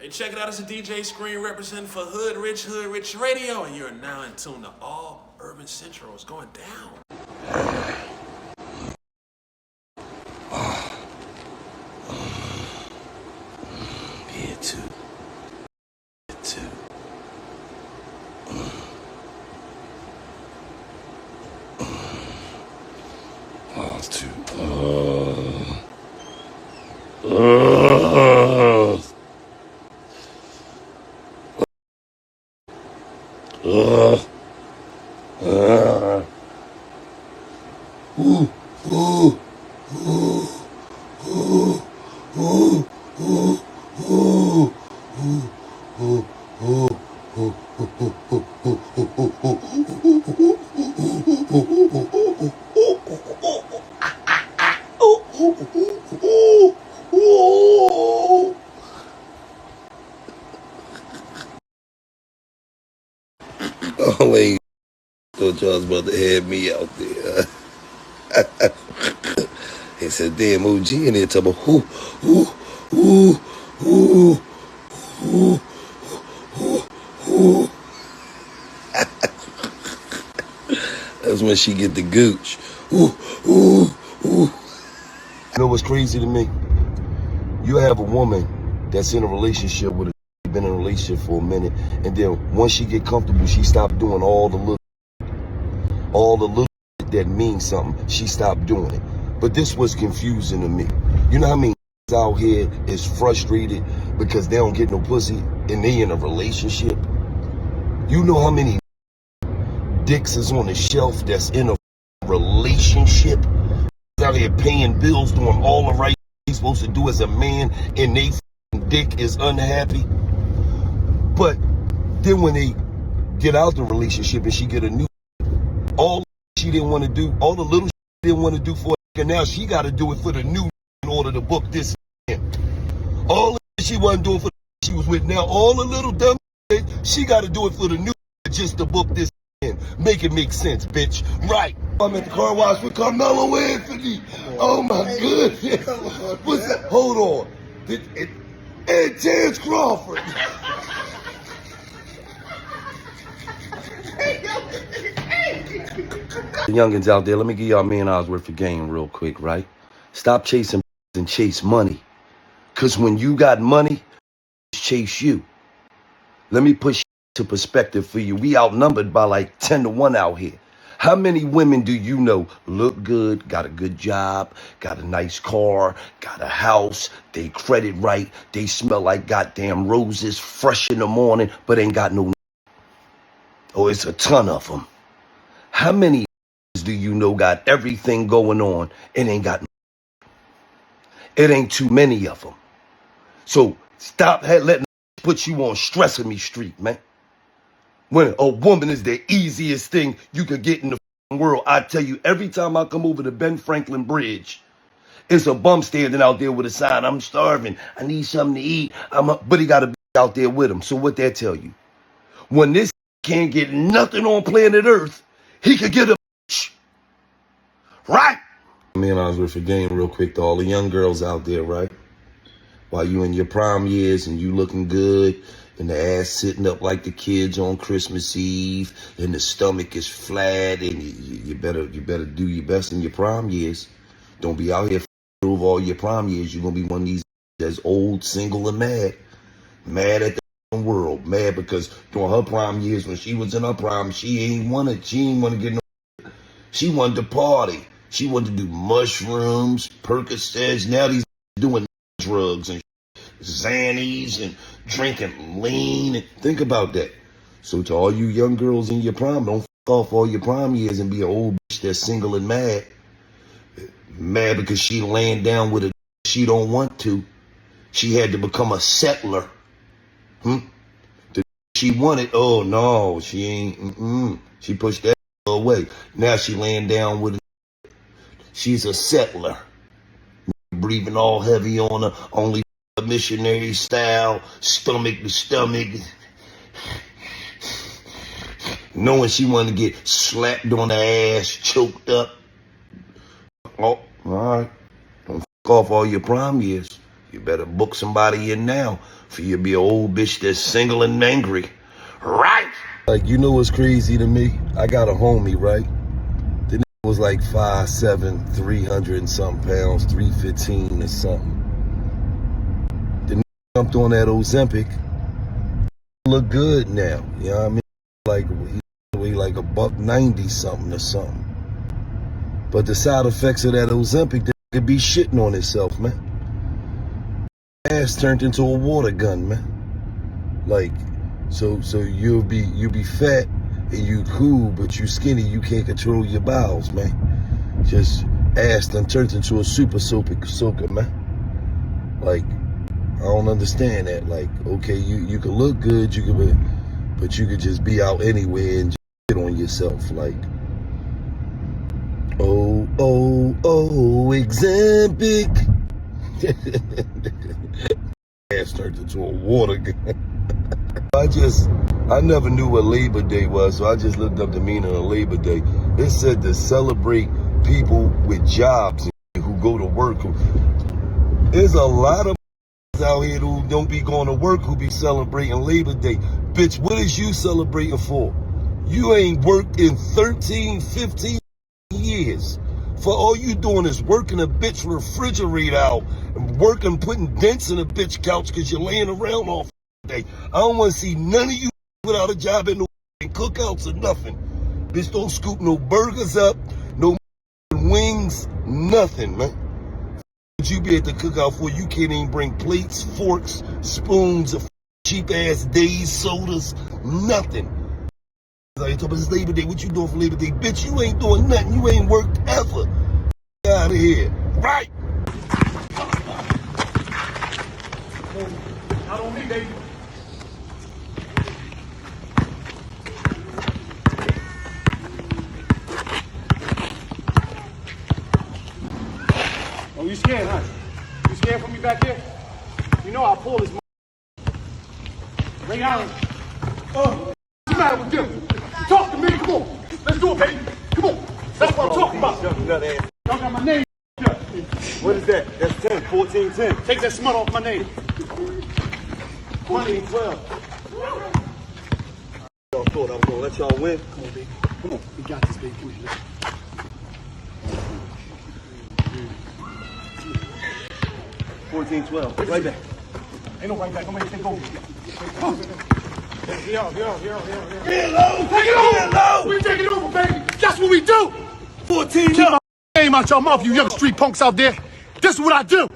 Hey, check it out. It's a DJ Screen representing for Hood Rich Radio, and you're now in tune to all Urban Central. It's going down. Yeah, too. Yeah, too. Oh, it's too. Oh, wait. Thought y'all was about to have me out there. He said, damn, OG in there talking about, That's when she get the gooch. You know what's crazy to me? You have a woman that's in a relationship with a been in a relationship for a minute, and then once she get comfortable, she stop doing all the little that means something. She stopped doing it. But this was confusing to me. You know how many out here is frustrated because they don't get no pussy and they in a relationship? You know how many dicks is on the shelf that's in a relationship? Out here paying bills, doing all the right things supposed to do as a man, and they dick is unhappy. But then when they get out the relationship and she get a new, all she didn't want to do, all the little she didn't want to do for her, and now she got to do it for the new in order to book this. All the she wasn't doing for the she was with, now all the little dumb she got to do it for the new just to book this in. Make it make sense, bitch. Right. I'm at the car wash with Carmelo Anthony. Oh my goodness. What's that? Hold on. And Terrence Crawford. The youngins out there, let me give y'all $1 million worth of game real quick, right? Stop chasing and chase money. Because when you got money, chase you. Let me put to perspective for you. We outnumbered by like 10-1 out here. How many women do you know look good, got a good job, got a nice car, got a house, they credit right, they smell like goddamn roses, fresh in the morning, but ain't got no. Oh, it's a ton of them. How many do you know got everything going on and ain't got no? It ain't too many of them. So stop letting put you on Stressing Me Street, man. When a woman is the easiest thing you could get in the world. I tell you, every time I come over to Ben Franklin Bridge, it's a bum standing out there with a sign, I'm starving, I need something to eat. But he got a out there with him. So what that tell you? When this can't get nothing on planet Earth, he could get a bitch. Right? Man, I was with a game real quick to all the young girls out there, right? While you in your prime years and you looking good, and the ass sitting up like the kids on Christmas Eve, and the stomach is flat, and you better do your best in your prime years. Don't be out here over all your prime years. You're gonna be one of these that's old, single, and mad at the world, mad because during her prime years, when she was in her prime, she ain't wanna get no. She wanted to party. She wanted to do mushrooms, Percocets. Now these doing drugs and Xannies and drinking lean. And think about that. So to all you young girls in your prime, don't off all your prime years and be an old bitch that's single and mad. Mad because she laying down with a she don't want to. She had to become a settler. The she wanted, oh no, she ain't, she pushed that away. Now she laying down with a she's a settler. Breathing all heavy on her, only missionary style, stomach to stomach. Knowing she wanted to get slapped on the ass, choked up. Oh, all right. Don't off all your prime years. You better book somebody in now. For you to be an old bitch that's single and angry. Right? Like, you know what's crazy to me? I got a homie, right? The nigga was like 5'7", 300 and something pounds, 315 or something. The nigga jumped on that Ozempic. Look good now, you know what I mean? Like, he weigh like $190 something or something. But the side effects of that Ozempic, they could be shitting on itself, man. Ass turned into a water gun, man. Like, so you'll be fat and you cool, but you skinny, you can't control your bowels, man. Just ass done turned into a super soaker, man. Like, I don't understand that. Like, okay, you could look good, but you could just be out anywhere and just shit on yourself. Like, oh, Ozempic. Ass turned into a water gun. I never knew what Labor Day was, so I just looked up the meaning of Labor Day. It said to celebrate people with jobs who go to work. There's a lot of out here who don't be going to work who be celebrating Labor Day. Bitch, what is you celebrating for? You ain't worked in 13, 15 years. For all you doing is working a bitch refrigerator out and working, putting dents in a bitch couch because you're laying around all day. I don't want to see none of you without a job in no cookouts or nothing. Bitch, don't scoop no burgers up, no wings, nothing, man. What you be at the cookout for? You can't even bring plates, forks, spoons, cheap ass days, sodas, nothing. Like, talking about this Labor Day, what you doing for Labor Day? Bitch, you ain't doing nothing. You ain't worked ever. Get out of here. Right? Not on me, baby. Oh, you scared, huh? You scared for me back here? You know I'll pull this Ray Allen. What's the matter with them? Talk to me, come on. Let's do it, baby. Come on. That's what I'm talking about. Y'all got my name. What is that? That's 10, 14, 10. Take that smut off my name. 14, 12. Y'all thought I was gonna let y'all win? Come on, baby. Come on. We got this, baby. Come here. 14, 12. Right back. Ain't no right back. I'm ready to take over. Come on. Yo. Get low! Take it over! We take it over, baby! That's what we do! 14 Keep up! my name out your mouth, you young street punks out there. This is what I do.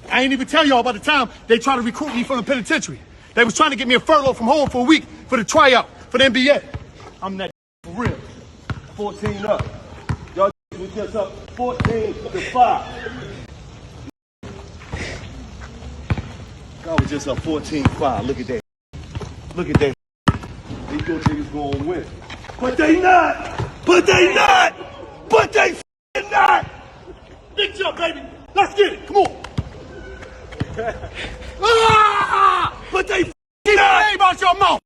I ain't even tell y'all about the time they tried to recruit me from the penitentiary. They was trying to get me a furlough from home for a week for the tryout for the NBA. I'm that for real. 14 up. Y'all was just up 14 to 5. Y'all was just up 14-5. Look at that. Look at that. They thought they was gonna win. But they not! But they not! But they f***ing not! Big jump, baby. Let's get it. Come on. But they Keep my name out your mouth.